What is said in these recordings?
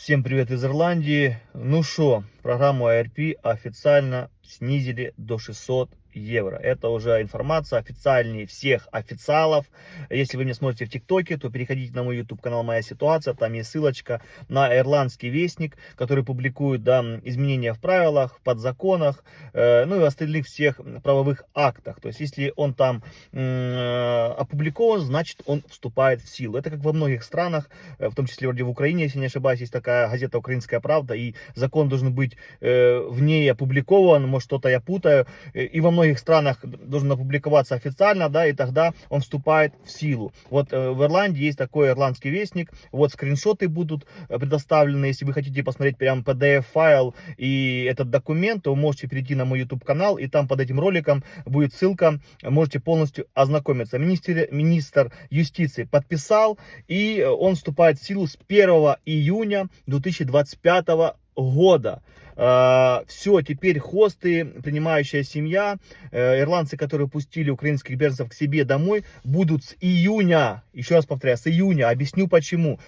Всем привет из Ирландии. Ну что, программу ARP официально снизили до 600 евро. Это уже информация официальнее всех официалов. Если вы меня смотрите в ТикТоке, то переходите на мой YouTube канал «Моя ситуация». Там есть ссылочка на Ирландский вестник, который публикует изменения в правилах, в подзаконах, ну и в остальных всех правовых актах. То есть, если он там опубликован, значит он вступает в силу. Это как во многих странах, в том числе вроде в Украине, если не ошибаюсь, есть такая газета «Украинская правда», и закон должен быть в ней опубликован, может что-то я путаю, и во многих странах должен опубликоваться официально, да, и тогда он вступает в силу. Вот в Ирландии есть такой Ирландский вестник, вот скриншоты будут предоставлены, если вы хотите посмотреть прям PDF-файл и этот документ, то вы можете перейти на мой YouTube канал, и там под этим роликом будет ссылка, можете полностью ознакомиться. Министр юстиции подписал, и он вступает в силу с 1 июня 2025 года. Все, теперь хосты, принимающая семья, ирландцы, которые пустили украинских беженцев к себе домой, будут с июня, еще раз повторяю, с июня, объясню почему,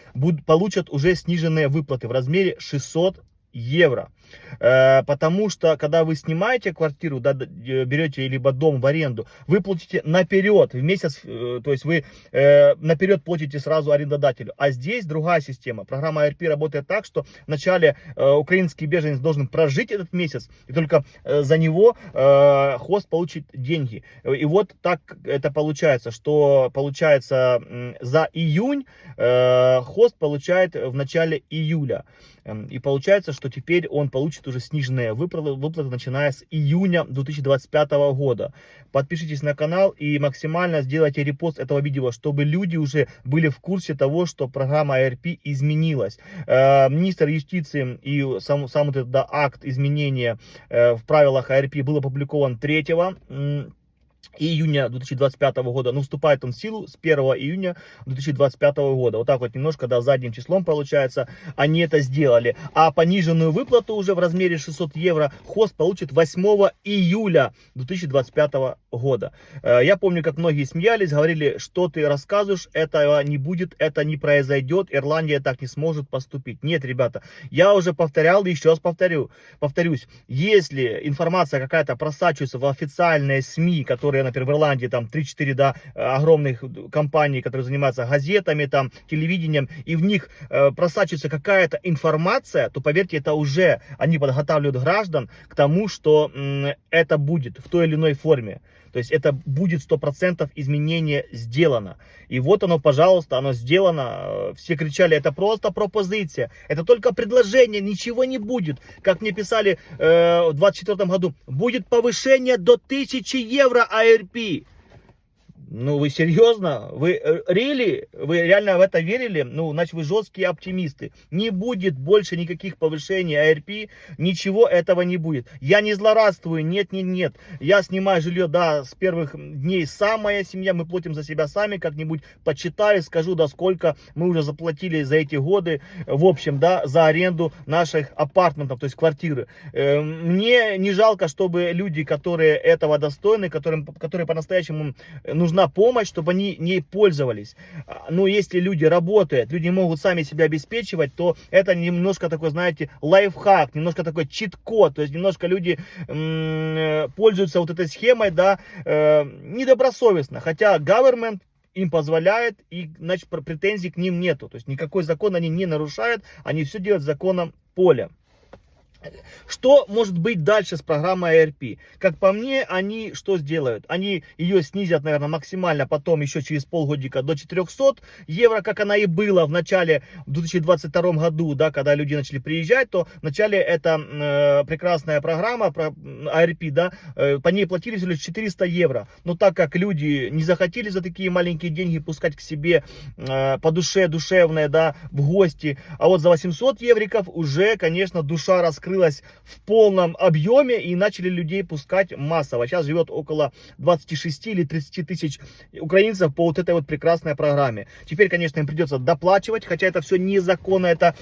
получат уже сниженные выплаты в размере 600 евро. Потому что, когда вы снимаете квартиру, да, берете либо дом в аренду, вы платите наперед, в месяц, то есть вы наперед платите сразу арендодателю. А здесь другая система. Программа ARP работает так, что вначале украинский беженец должен прожить этот месяц, и только за него хост получит деньги. И вот так это получается, что получается за июнь хост получает в начале июля. И получается, что теперь он получит уже сниженные выплаты, начиная с июня 2025 года. Подпишитесь на канал и максимально сделайте репост этого видео, чтобы люди уже были в курсе того, что программа ARP изменилась. Министр юстиции и сам этот акт изменения в правилах ARP был опубликован 3 июня 2025 года, но вступает он в силу с 1 июня 2025 года. Вот так вот немножко, да, задним числом получается, они это сделали. А пониженную выплату уже в размере 600 евро хост получит 8 июля 2025 года. Я помню, как многие смеялись, говорили, что ты рассказываешь, этого не будет, это не произойдет, Ирландия так не сможет поступить. Нет, ребята, я уже повторял и еще раз повторюсь, если информация какая-то просачивается в официальные СМИ, которые, например, в Ирландии, там 3-4, да, огромных компаний, которые занимаются газетами, там, телевидением, и в них просачивается какая-то информация, то, поверьте, это уже они подготавливают граждан к тому, что это будет в той или иной форме. То есть это будет 100% изменение сделано. И вот оно, пожалуйста, оно сделано. Все кричали, это просто пропозиция, это только предложение, ничего не будет. Как мне писали в 2024 году, будет повышение до 1000 евро ARP. Ну, вы серьезно? Вы реально в это верили? Ну, значит, вы жесткие оптимисты. Не будет больше никаких повышений ARP, ничего этого не будет. Я не злорадствую, нет. Я снимаю жилье, да, с первых дней сам, моя семья, мы платим за себя сами, как-нибудь почитаю, скажу, да, сколько мы уже заплатили за эти годы, в общем, да, за аренду наших апартментов, то есть квартиры. Мне не жалко, чтобы люди, которые этого достойны, которые по-настоящему нужна помощь, чтобы они не пользовались. Но если люди работают, люди могут сами себя обеспечивать, то это немножко такой, знаете, лайфхак, немножко такой чит-код, то есть немножко люди пользуются вот этой схемой, да, недобросовестно, хотя government им позволяет, и, значит, претензий к ним нету, то есть никакой закон они не нарушают, они все делают законом поля. Что может быть дальше с программой ARP? Как по мне, они что сделают? Они ее снизят, наверное, максимально потом еще через полгодика до 400 евро, как она и была в начале, в 2022 году, да, когда люди начали приезжать, то в начале эта прекрасная программа ARP, да, по ней платили всего лишь 400 евро. Но так как люди не захотели за такие маленькие деньги пускать к себе по душе, душевное, да, в гости, а вот за 800 евриков уже, конечно, душа раскрыта. открылась в полном объеме и начали людей пускать массово. Сейчас живет около 26 или 30 тысяч украинцев по вот этой вот прекрасной программе. Теперь, конечно, им придется доплачивать, хотя это все незаконно, это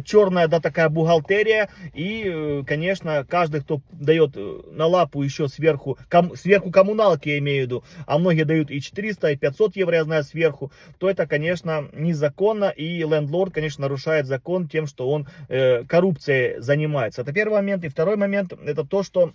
черная, да, такая бухгалтерия. И, конечно, каждый, кто дает на лапу еще сверху коммуналки, я имею в виду, а многие дают и 400, и 500 евро, я знаю, сверху, то это, конечно, незаконно, и лендлорд, конечно, нарушает закон тем, что он коррупцией занимается. Это первый момент. И второй момент, это то, что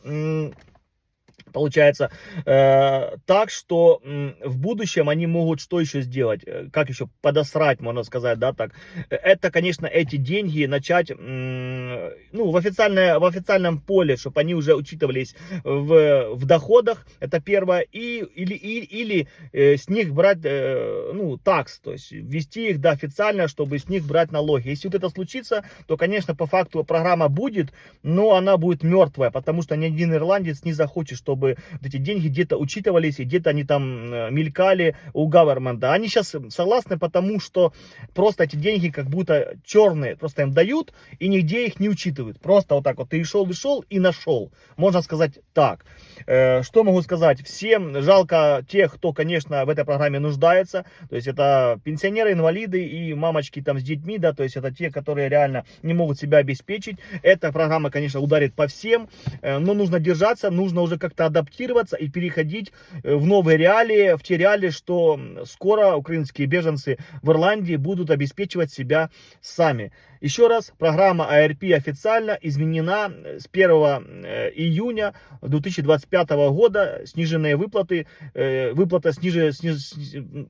получается так, что в будущем они могут что еще сделать, как еще подосрать, можно сказать, да, так. Это, конечно, эти деньги начать, ну, в официальном поле, чтобы они уже учитывались в доходах, это первое, или с них брать, ну, такс, то есть ввести их, да, официально, чтобы с них брать налоги. Если вот это случится, то, конечно, по факту программа будет, но она будет мертвая, потому что ни один ирландец не захочет, чтобы вот эти деньги где-то учитывались, и где-то они там мелькали у government. Они сейчас согласны, потому что просто эти деньги как будто черные, просто им дают, и нигде их не учитывают. Просто вот так вот ты шел и нашел. Можно сказать так. Что могу сказать? Всем жалко тех, кто, конечно, в этой программе нуждается. То есть это пенсионеры, инвалиды и мамочки там с детьми, да, то есть это те, которые реально не могут себя обеспечить. Эта программа, конечно, ударит по всем, но нужно держаться, нужно уже как-то адаптироваться и переходить в новые реалии, в те реалии, что скоро украинские беженцы в Ирландии будут обеспечивать себя сами. Еще раз, программа ARP официально изменена с 1 июня 2025 года. Сниженные выплаты,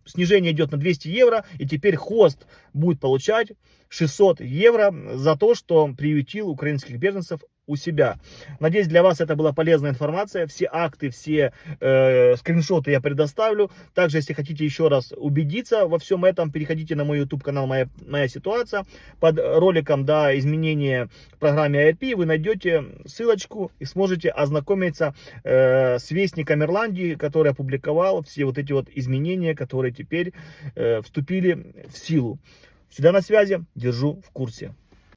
снижение идет на 200 евро, и теперь хост будет получать 600 евро за то, что приютил украинских беженцев у себя. Надеюсь, для вас это была полезная информация. Все акты, все скриншоты я предоставлю. Также, если хотите еще раз убедиться во всем этом, переходите на мой YouTube канал «Моя ситуация». Под роликом, да, изменения в программе ARP вы найдете ссылочку и сможете ознакомиться с Вестником Ирландии, который опубликовал все вот эти вот изменения, которые теперь вступили в силу. Всегда на связи, держу в курсе.